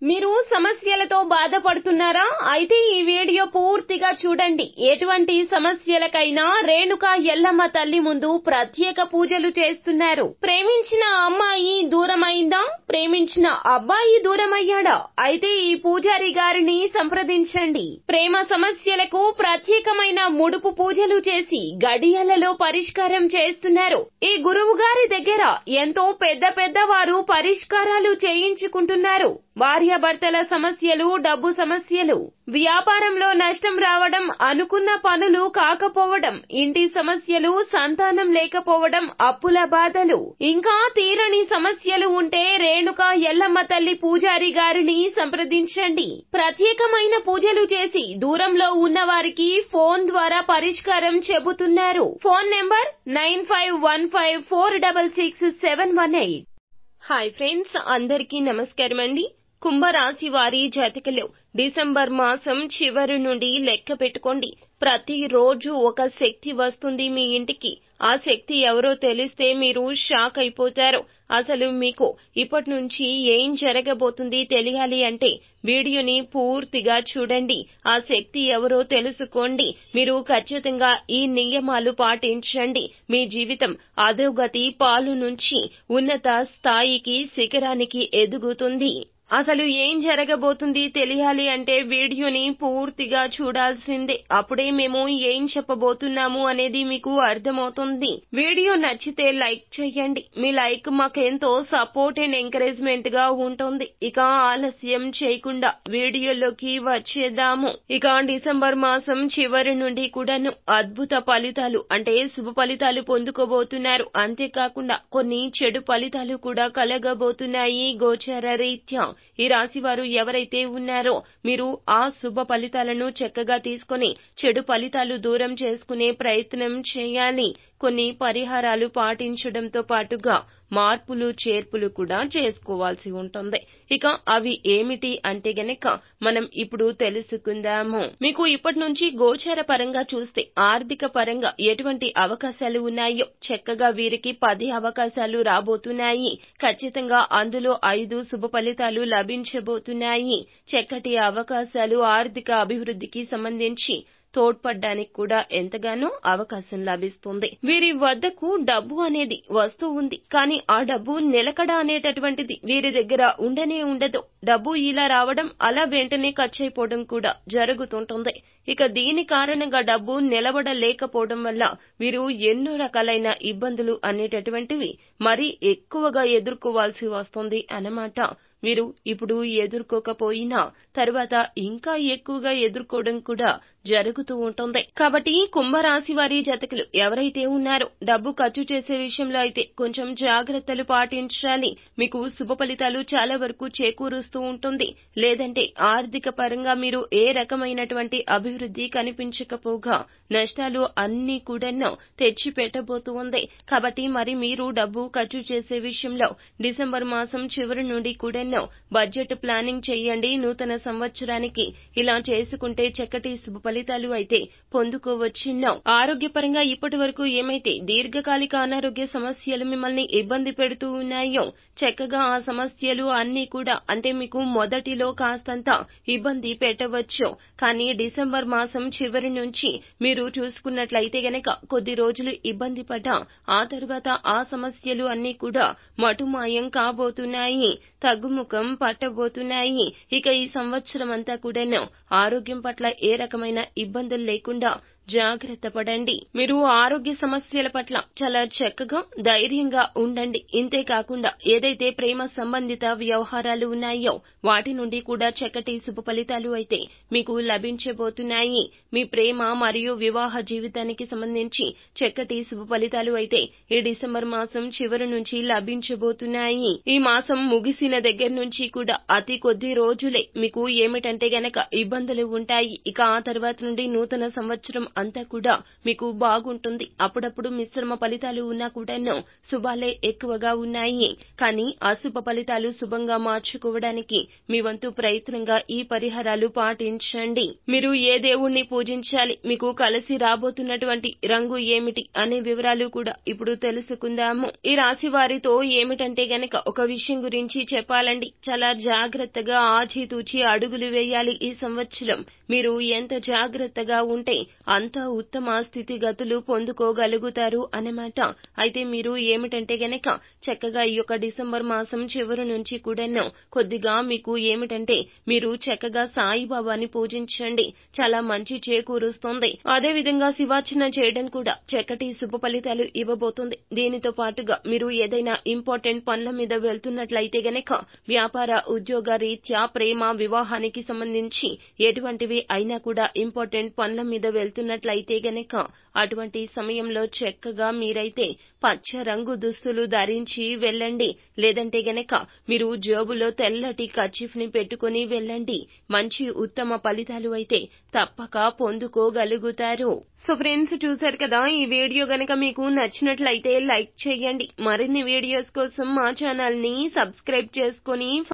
మీరు సమస్యలతో బాధపడుతున్నారా? అయితే ఈ వీడియో పూర్తిగా చూడండి. ఎటువంటి సమస్యలకైనా రేణుకా ఎల్లమ్మ తల్లి ముందు ప్రత్యేక పూజలు చేస్తున్నారు. ప్రేమించిన అమ్మాయి దూరమైందా? ప్రేమించిన అబ్బాయి దూరమయ్యాడా? అయితే ఈ పూజారి గారిని సంప్రదించండి. ప్రేమ సమస్యలకు ప్రత్యేకమైన ముడుపు పూజలు చేసి గడియలలో పరిష్కారం చేస్తున్నారు. ఈ గురువు గారి దగ్గర ఎంతో పెద్ద వారు పరిష్కారాలు చేయించుకుంటున్నారు. భార్యాభర్తల సమస్యలు, డబ్బు సమస్యలు, వ్యాపారంలో నష్టం రావడం, అనుకున్న పనులు కాకపోవడం, ఇంటి సమస్యలు, సంతానం లేకపోవడం, అప్పుల బాధలు, ఇంకా తీరని సమస్యలు ఉంటే రేణుకా ఎల్లమ్మ తల్లి పూజారి గారిని సంప్రదించండి. ప్రత్యేకమైన పూజలు చేసి దూరంలో ఉన్న వారికి ఫోన్ ద్వారా పరిష్కారం చెబుతున్నారు. Phone number 9515466718. హాయ్ ఫ్రెండ్స్, అందరికీ నమస్కారం అండి. కుంభరాశి వారి జాతకులు డిసెంబర్ మాసం చివరి నుండి లెక్క పెట్టుకోండి. ప్రతిరోజు ఒక శక్తి వస్తుంది మీ ఇంటికి. ఆ శక్తి ఎవరో తెలిస్తే మీరు షాక్ అయిపోతారు. అసలు మీకు ఇప్పటి నుంచి ఏం జరగబోతుంది తెలియాలి అంటే వీడియోని పూర్తిగా చూడండి. ఆ శక్తి ఎవరో తెలుసుకోండి. మీరు ఖచ్చితంగా ఈ నియమాలు పాటించండి. మీ జీవితం అధోగతి పాలు నుంచి ఉన్నత స్థాయికి, శిఖరానికి ఎదుగుతుంది. అసలు ఏం జరగబోతుంది తెలియాలి అంటే వీడియోని పూర్తిగా చూడాల్సిందే. అప్పుడే మేము ఏం చెప్పబోతున్నాము అనేది మీకు అర్థమవుతుంది. వీడియో నచ్చితే లైక్ చేయండి. మీ లైక్ మాకెంతో సపోర్ట్ అండ్ ఎంకరేజ్మెంట్ గా ఉంటుంది. ఇక ఆలస్యం చేయకుండా వీడియోలోకి వచ్చేద్దాము. ఇక డిసెంబర్ మాసం చివరి నుండి కూడాను అద్భుత ఫలితాలు అంటే శుభ ఫలితాలు పొందుకోబోతున్నారు. అంతేకాకుండా కొన్ని చెడు ఫలితాలు కూడా కలగబోతున్నాయి గోచార రీత్యా. ఈ రాశి వారు ఎవరైతే ఉన్నారో మీరు ఆ శుభ ఫలితాలను చక్కగా తీసుకొని చెడు ఫలితాలు దూరం చేసుకునే ప్రయత్నం చేయాలి. కొన్ని పరిహారాలు పాటించడంతో పాటుగా మార్పులు చేర్పులు కూడా చేసుకోవాల్సి ఉంటుంది. ఇక అవి ఏమిటి అంటే గనక మనం ఇప్పుడు తెలుసుకుందాము. మీకు ఇప్పటి నుంచి గోచార పరంగా చూస్తే ఆర్థిక పరంగా ఎటువంటి అవకాశాలు ఉన్నాయో చక్కగా వీరికి 10 అవకాశాలు రాబోతున్నాయి. ఖచ్చితంగా అందులో 5 శుభ ఫలితాలు లభించబోతున్నాయి. చక్కటి అవకాశాలు ఆర్థిక అభివృద్ధికి సంబంధించి తోడ్పడ్డానికి కూడా ఎంతగానో అవకాశం లభిస్తుంది. వీరి వద్దకు డబ్బు అనేది వస్తూ ఉంది. కానీ ఆ డబ్బు నిలకడ అనేటటువంటిది వీరి దగ్గర ఉండనే ఉండదు. డబ్బు ఇలా రావడం అలా వెంటనే ఖర్చయిపోవడం కూడా జరుగుతుంటుంది. ఇక దీని కారణంగా డబ్బు నిలబడలేకపోవడం వల్ల వీరు ఎన్నో రకాలైన ఇబ్బందులు అనేటటువంటివి మరీ ఎక్కువగా ఎదుర్కోవాల్సి వస్తుంది అన్నమాట. మీరు ఇప్పుడు ఎదుర్కోకపోయినా తర్వాత ఇంకా ఎక్కువగా ఎదుర్కోవడం కూడా జరుగుతూ ఉంటుంది. కాబట్టి కుంభరాశి వారి జాతకులు ఎవరైతే ఉన్నారో డబ్బు ఖర్చు చేసే విషయంలో అయితే కొంచెం జాగ్రత్తలు పాటించాలి. మీకు శుభ ఫలితాలు చాలా వరకు చేకూరుస్తూ ఉంటుంది. లేదంటే ఆర్థిక పరంగా మీరు ఏ రకమైనటువంటి అభివృద్ధి కనిపించకపోగా నష్టాలు అన్ని కూడా తెచ్చి పెట్టబోతూ ఉంది. కాబట్టి మరి మీరు డబ్బు ఖర్చు చేసే విషయంలో డిసెంబర్ మాసం చివరి నుండి కూడా బడ్జెట్ ప్లానింగ్ చేయండి. నూతన సంవత్సరానికి ఇలా చేసుకుంటే చక్కటి శుభ ఫలితాలు అయితే పొందుకోవచ్చున్నాం. ఆరోగ్యపరంగా ఇప్పటి వరకు ఏమైతే దీర్ఘకాలిక అనారోగ్య సమస్యలు మిమ్మల్ని ఇబ్బంది పెడుతూ ఉన్నాయో చక్కగా ఆ సమస్యలు అన్ని కూడా అంటే మీకు మొదటిలో కాస్తంత ఇబ్బంది పెట్టవచ్చు. కానీ డిసెంబర్ మాసం చివరి నుంచి మీరు చూసుకున్నట్లయితే గనక కొద్ది రోజులు ఇబ్బంది పడ్డా ఆ తర్వాత ఆ సమస్యలు అన్ని కూడా మటుమాయం కాబోతున్నాయి. తగ్గుముఖం పట్టబోతున్నాయి. ఇక ఈ సంవత్సరం అంతా కూడా ఆరోగ్యం పట్ల ఏ రకమైన ఇబ్బందులు లేకుండా జాగ్రత్త పడండి. మీరు ఆరోగ్య సమస్యల పట్ల చాలా చక్కగా ధైర్యంగా ఉండండి. ఇంతేకాకుండా ఏదైతే ప్రేమ సంబంధిత వ్యవహారాలు ఉన్నాయో వాటి నుండి కూడా చక్కటి శుభ ఫలితాలు అయితే మీకు లభించబోతున్నాయి. మీ ప్రేమ మరియు వివాహ జీవితానికి సంబంధించి చక్కటి శుభ ఫలితాలు అయితే ఈ డిసెంబర్ మాసం చివరి నుంచి లభించబోతున్నాయి. ఈ మాసం ముగిసిన దగ్గర నుంచి కూడా అతి కొద్ది రోజులే మీకు ఏమిటంటే గనక ఇబ్బందులు ఉంటాయి. ఇక ఆ తర్వాత నుండి నూతన సంవత్సరం అంతా కూడా మీకు బాగుంటుంది. అప్పుడప్పుడు మిశ్రమ ఫలితాలు ఉన్నా కూడాను శుభాలే ఎక్కువగా ఉన్నాయి. కానీ అశుభ ఫలితాలు శుభంగా మార్చుకోవడానికి మీ వంతు ప్రయత్నంగా ఈ పరిహారాలు పాటించండి. మీరు ఏ దేవుణ్ణి పూజించాలి, మీకు కలిసి రాబోతున్నటువంటి రంగు ఏమిటి అనే వివరాలు కూడా ఇప్పుడు తెలుసుకుందాము. ఈ రాశి వారితో ఏమిటంటే గనక ఒక విషయం గురించి చెప్పాలండి. చాలా జాగ్రత్తగా ఆచితూచి అడుగులు వేయాలి. ఈ సంవత్సరం మీరు ఎంత జాగ్రత్తగా ఉంటే అంత ఉత్తమ స్థితిగతులు పొందుకోగలుగుతారు అన్నమాట. అయితే మీరు ఏమిటంటే గనక చక్కగా ఈ యొక్క డిసెంబర్ మాసం చివరి నుంచి కూడాను కొద్దిగా మీకు ఏమిటంటే మీరు చక్కగా సాయిబాబాని పూజించండి. చాలా మంచి చేకూరుస్తుంది. అదే విధంగా శివార్చన చేయడం కూడా చక్కటి శుభ ఫలితాలు ఇవ్వబోతుంది. దీనితో పాటుగా మీరు ఏదైనా ఇంపార్టెంట్ పనుల మీద వెళ్తున్నట్లయితే గనక వ్యాపార ఉద్యోగ రీత్యా ప్రేమ వివాహానికి సంబంధించి ఎటువంటివి అయినా కూడా ఇంపార్టెంట్ పనుల మీద వెళ్తున్నట్లయితే గనక అటువంటి సమయంలో చక్కగా మీరైతే పచ్చ రంగు దుస్తులు ధరించి వెళ్ళండి. లేదంటే గనక మీరు జేబులో తెల్లటి కర్చీఫ్ ని పెట్టుకుని వెళ్ళండి. మంచి ఉత్తమ ఫలితాలు అయితే తప్పక పొందుకోగలుగుతారు. సో ఫ్రెండ్స్, చూశారు కదా, ఈ వీడియో గనక మీకు నచ్చినట్లయితే లైక్ చేయండి. మరిన్ని వీడియోస్ కోసం మా ఛానల్ ని సబ్స్క్రైబ్ చేసుకుని